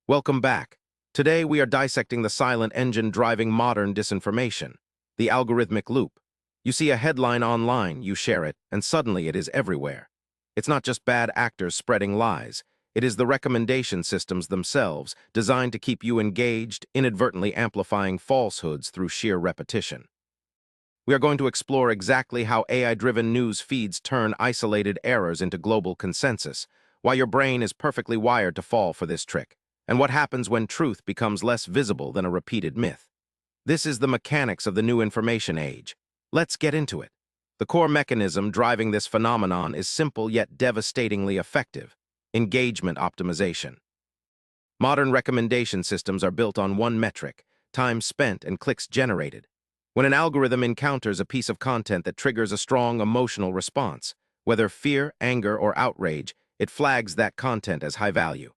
Welcome back. Today we are dissecting the silent engine driving modern disinformation, the algorithmic loop. You see a headline online, you share it, and suddenly it is everywhere. It's not just bad actors spreading lies. It is the recommendation systems themselves, designed to keep you engaged, inadvertently amplifying falsehoods through sheer repetition. We are going to explore exactly how AI-driven news feeds turn isolated errors into global consensus, why your brain is perfectly wired to fall for this trick, and what happens when truth becomes less visible than a repeated myth. This is the mechanics of the new information age. Let's get into it. The core mechanism driving this phenomenon is simple yet devastatingly effective: engagement optimization. Modern recommendation systems are built on one metric: time spent and clicks generated. When an algorithm encounters a piece of content that triggers a strong emotional response, whether fear, anger, or outrage, it flags that content as high value.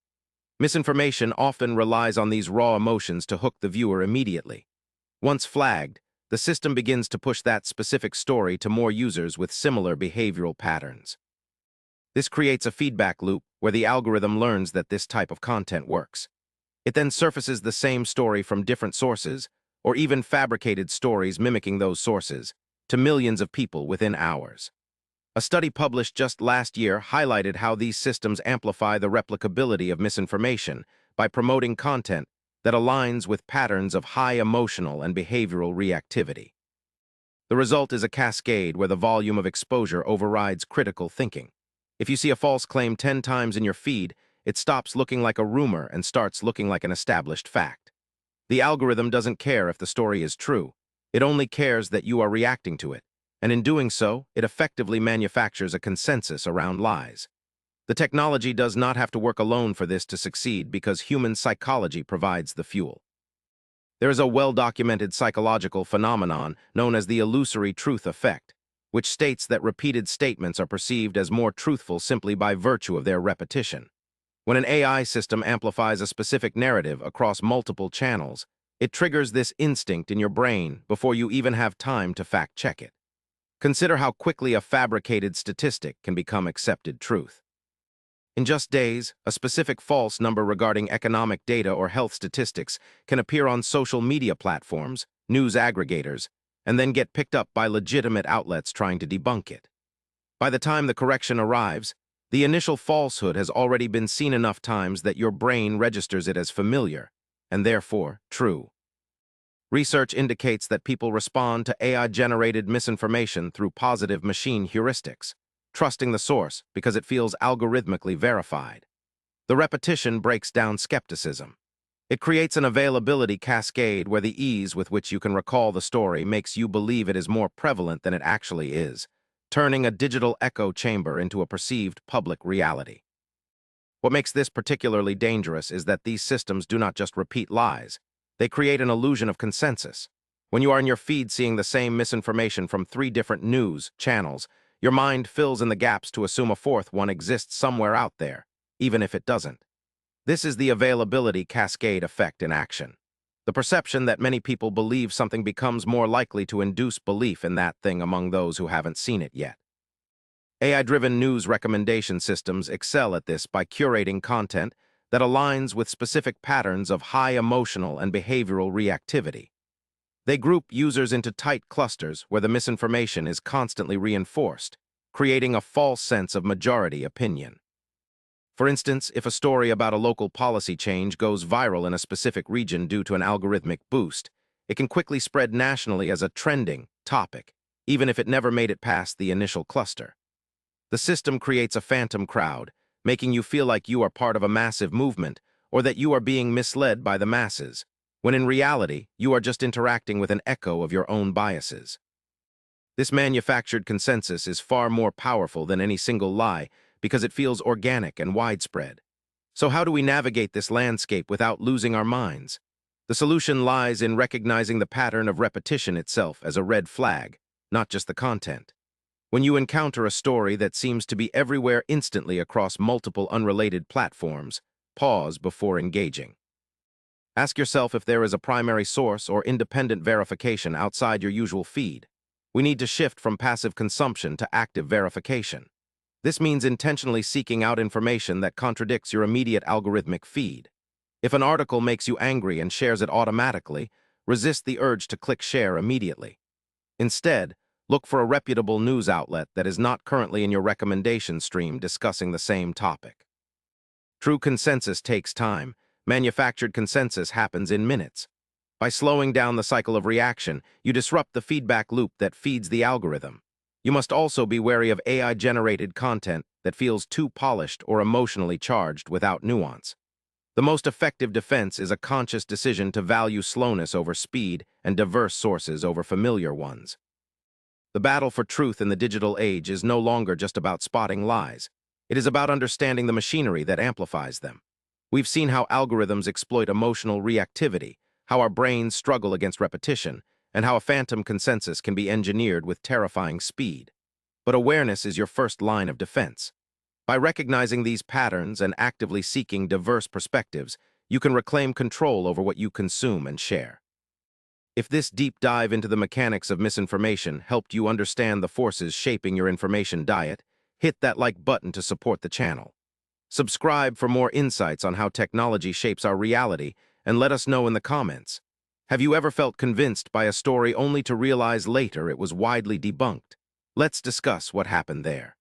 Misinformation often relies on these raw emotions to hook the viewer immediately. Once flagged, the system begins to push that specific story to more users with similar behavioral patterns. This creates a feedback loop where the algorithm learns that this type of content works. It then surfaces the same story from different sources, or even fabricated stories mimicking those sources, to millions of people within hours. A study published just last year highlighted how these systems amplify the replicability of misinformation by promoting content that aligns with patterns of high emotional and behavioral reactivity. The result is a cascade where the volume of exposure overrides critical thinking. If you see a false claim 10 times in your feed, it stops looking like a rumor and starts looking like an established fact. The algorithm doesn't care if the story is true. It only cares that you are reacting to it. And in doing so, it effectively manufactures a consensus around lies. The technology does not have to work alone for this to succeed because human psychology provides the fuel. There is a well-documented psychological phenomenon known as the illusory truth effect, which states that repeated statements are perceived as more truthful simply by virtue of their repetition. When an AI system amplifies a specific narrative across multiple channels, it triggers this instinct in your brain before you even have time to fact-check it. Consider how quickly a fabricated statistic can become accepted truth. In just days, a specific false number regarding economic data or health statistics can appear on social media platforms, news aggregators, and then get picked up by legitimate outlets trying to debunk it. By the time the correction arrives, the initial falsehood has already been seen enough times that your brain registers it as familiar, and therefore true. Research indicates that people respond to AI-generated misinformation through positive machine heuristics, trusting the source because it feels algorithmically verified. The repetition breaks down skepticism. It creates an availability cascade where the ease with which you can recall the story makes you believe it is more prevalent than it actually is, turning a digital echo chamber into a perceived public reality. What makes this particularly dangerous is that these systems do not just repeat lies. They create an illusion of consensus. When you are in your feed seeing the same misinformation from 3 different news channels, your mind fills in the gaps to assume a fourth one exists somewhere out there, even if it doesn't. This is the availability cascade effect in action. The perception that many people believe something becomes more likely to induce belief in that thing among those who haven't seen it yet. AI-driven news recommendation systems excel at this by curating content that aligns with specific patterns of high emotional and behavioral reactivity. They group users into tight clusters where the misinformation is constantly reinforced, creating a false sense of majority opinion. For instance, if a story about a local policy change goes viral in a specific region due to an algorithmic boost, it can quickly spread nationally as a trending topic, even if it never made it past the initial cluster. The system creates a phantom crowd, making you feel like you are part of a massive movement or that you are being misled by the masses, when in reality, you are just interacting with an echo of your own biases. This manufactured consensus is far more powerful than any single lie because it feels organic and widespread. So how do we navigate this landscape without losing our minds? The solution lies in recognizing the pattern of repetition itself as a red flag, not just the content. When you encounter a story that seems to be everywhere instantly across multiple unrelated platforms, pause before engaging. Ask yourself if there is a primary source or independent verification outside your usual feed. We need to shift from passive consumption to active verification. This means intentionally seeking out information that contradicts your immediate algorithmic feed. If an article makes you angry and shares it automatically, resist the urge to click share immediately. Instead, look for a reputable news outlet that is not currently in your recommendation stream discussing the same topic. True consensus takes time. Manufactured consensus happens in minutes. By slowing down the cycle of reaction, you disrupt the feedback loop that feeds the algorithm. You must also be wary of AI-generated content that feels too polished or emotionally charged without nuance. The most effective defense is a conscious decision to value slowness over speed and diverse sources over familiar ones. The battle for truth in the digital age is no longer just about spotting lies. It is about understanding the machinery that amplifies them. We've seen how algorithms exploit emotional reactivity, how our brains struggle against repetition, and how a phantom consensus can be engineered with terrifying speed. But awareness is your first line of defense. By recognizing these patterns and actively seeking diverse perspectives, you can reclaim control over what you consume and share. If this deep dive into the mechanics of misinformation helped you understand the forces shaping your information diet, hit that like button to support the channel. Subscribe for more insights on how technology shapes our reality, and let us know in the comments. Have you ever felt convinced by a story only to realize later it was widely debunked? Let's discuss what happened there.